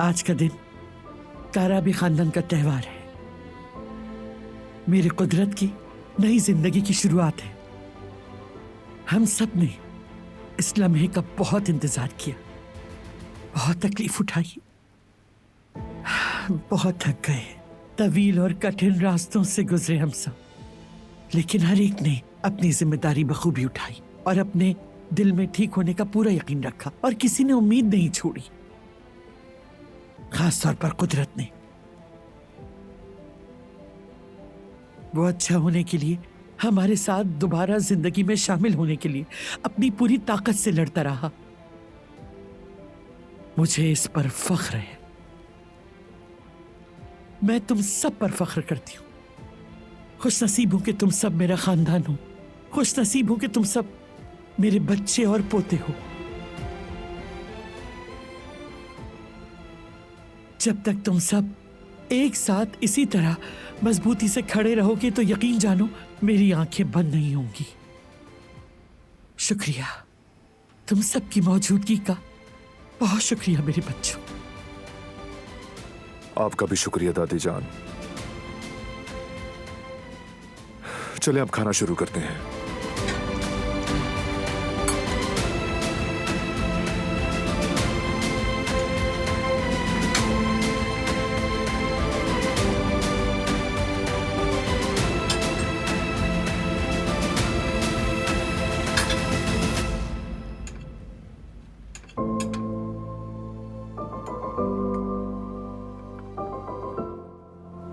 आज का दिन काराबी खानदान का त्योहार है। मेरी कुदरत की नई जिंदगी की शुरुआत है। हम सब ने इस लम्हे का बहुत इंतजार किया, बहुत तकलीफ उठाई, बहुत थक गए। तवील और कठिन रास्तों से गुजरे हम सब, लेकिन हर एक ने अपनी जिम्मेदारी बखूबी उठाई और अपने दिल में ठीक होने का पूरा यकीन रखा और किसी ने उम्मीद नहीं छोड़ी, खास तौर पर कुदरत ने। वो अच्छा होने के लिए, हमारे साथ दोबारा जिंदगी में शामिल होने के लिए अपनी पूरी ताकत से लड़ता रहा। मुझे इस पर फख्र है। मैं तुम सब पर फख्र करती हूं। खुश नसीब हूं कि तुम सब मेरा खानदान हो। खुश नसीब हूं कि तुम सब मेरे बच्चे और पोते हो। जब तक तुम सब एक साथ इसी तरह मजबूती से खड़े रहोगे तो यकीन जानो मेरी आंखें बंद नहीं होंगी। शुक्रिया, तुम सबकी मौजूदगी का बहुत शुक्रिया मेरे बच्चों। आपका भी शुक्रिया दादी जान। चले अब खाना शुरू करते हैं।